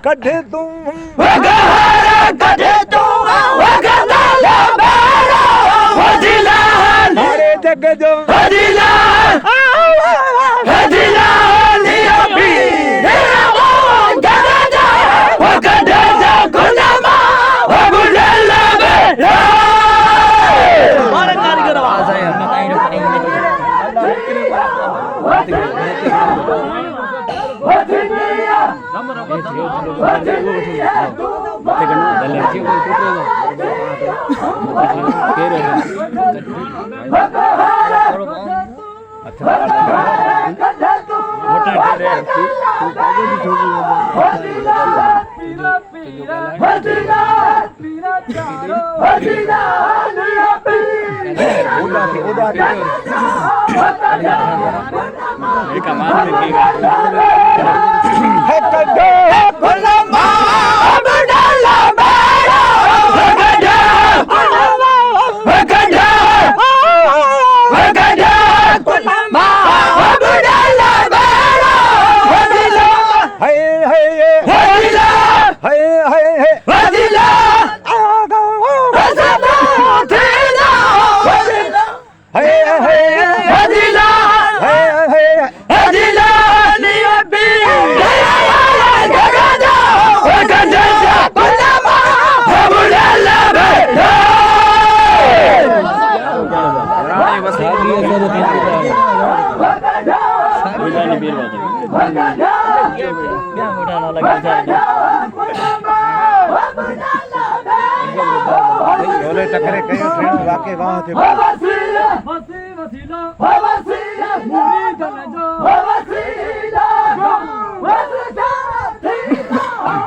ਕੱਢੇ ਤੂੰ ਵਗਾਰਾ ਕੱਢੇ ਤੂੰ ਵਗਾਰਾ ਬੇੜਾ ਵਜੀਲਾ ਸਾਰੇ ਜੱਗ ਜੋ ਵਜੀਲਾ ਵਜੀਲਾ ਨੀਆ ਪੀ ਨੀਆ ਉਹ ਗਦਾ ਵਗਦਾ ਗੁਨਾਮਾ ਵਗੁਦਲਾ ਬੇੜਾ ਮਾਰੇ ਕਾਰੀਗਰ ਆਵਾਜ਼ ਆਇਆ ਮੈਂ ਤਾਂ ਇਹਨੂੰ ਪੜੀ टकरे कई ट्रेन वाके वहां थे वसीला वसीला वसीला पूरी गल जो वसीला वसीला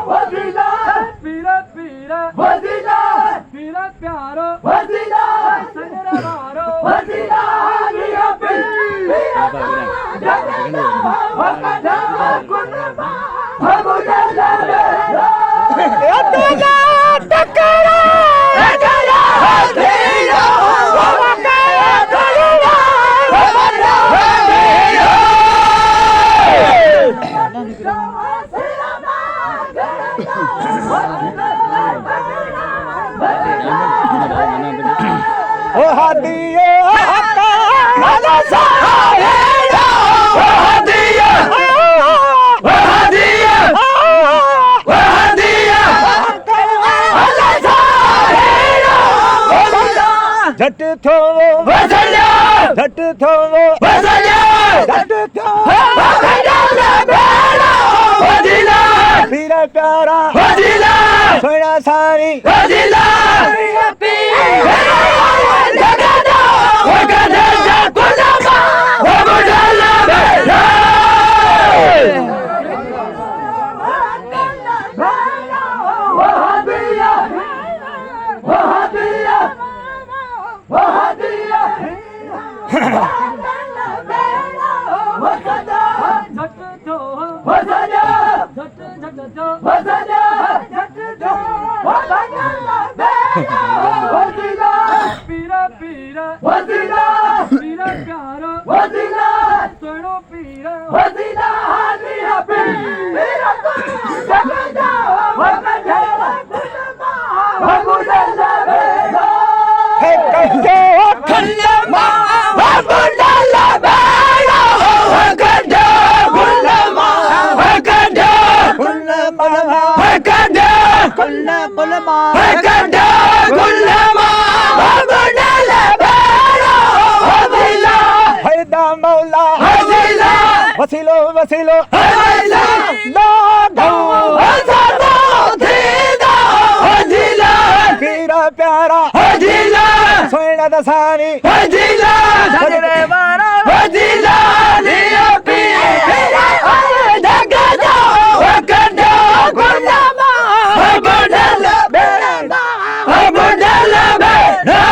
वसीला पीरा पीरा वसीला पीरा प्यारो वसीला सजरा मारो वसीला लिया पीरा वकदा कुनमा भगुदला अतला टकरा झट थो वसल्या झट थो वसल्या झट थो वगदा बेड़ा वजीला पीरा प्यारा वजीला सोना सारी वजीला पी जगदा वगदा गुलामा वगुदला बेड़ा वहादिया वहादिया वहादिया वसदा झट जो वसदा झट झट जो वसदा झट जो वसदा वसीला पीरा पीरा वसीला पीरा प्यारा वसीला सोनो पीरा वसीला लिया पीरा जगदा वगदा भगुदला बेड़ा कट्टे गुलामा वगुदला बेड़ा वगदा गुलामा वगदा गुलामा वगदा गुलामा वगदा गुलामा वगुदला बेड़ा वजीला हैदा मौला वजीला वसीलो वसीलो वजीला लागो वसदा थीदा वजीला पीरा प्यारा वजीला सोना दसानी वजीला सजरे वारा वजीला लिया पी जगदा वगदा गुलामा वगुदला बेड़ा वगुदला बेड़ा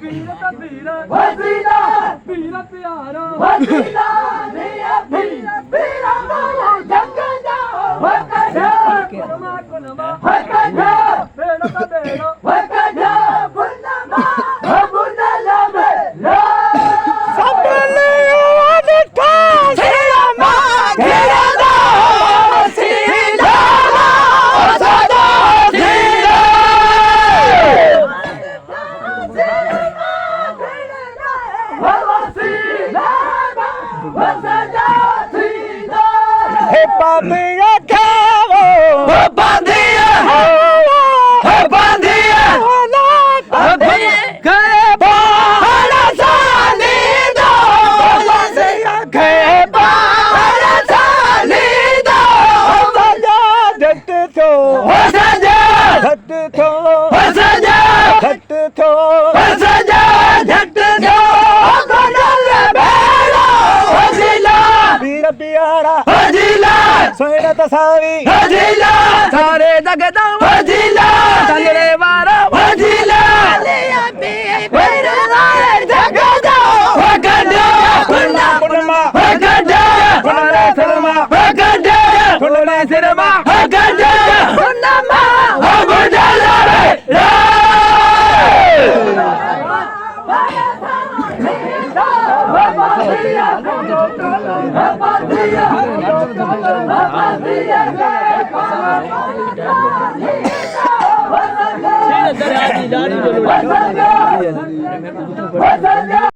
ਪੀਰ ਤਾਂ ਪੀਰ ਵਸੀਲਾ ਪੀਰ ਪਿਆਰਾ ਵਸੀਲਾ ਨੀਆ ਪੀਰ ਪੀਰਾ ਵਾਲਾ ਜੰਗਦਾ ਵਕੜਾ ਕੁਲਮਾ ਕੁਲਮਾ ਵਕੜਾ ਬੇੜਾ ਤਾਂ ਬੇੜਾ ਵਕੜਾ ਗੁੰਨਮਾ ਹਬੁਨਲਾ ਬੇਲਾ ਸਭ ਲਈ ਦਿੱਤਾ ਸਿਰਮਾ ਘੇਰਦਾ ਵਸੀਲਾ ਸਦਾ ਸੀਲਾ ਹੈ ਪਾਪੀਆ ਖਾਵੋ ਜੱਟ ਤੋਂ ਜੱਟ ਤੋਂ ਜੱਟ ਤੋਂ ਵੀਰ ਪਿਆਰਾ ਸੋਹਣਾ ਤਸਾਵੀ ਸਾਰੇ ਜਗਦਾ ਸੰਗੜੇ ਵਾਰਾ ਕੁਲਮਾ ਕੁਲਰੇ ਸਰਮਾ ਕੁਲਰੇ ਸਰਮਾ Yeah.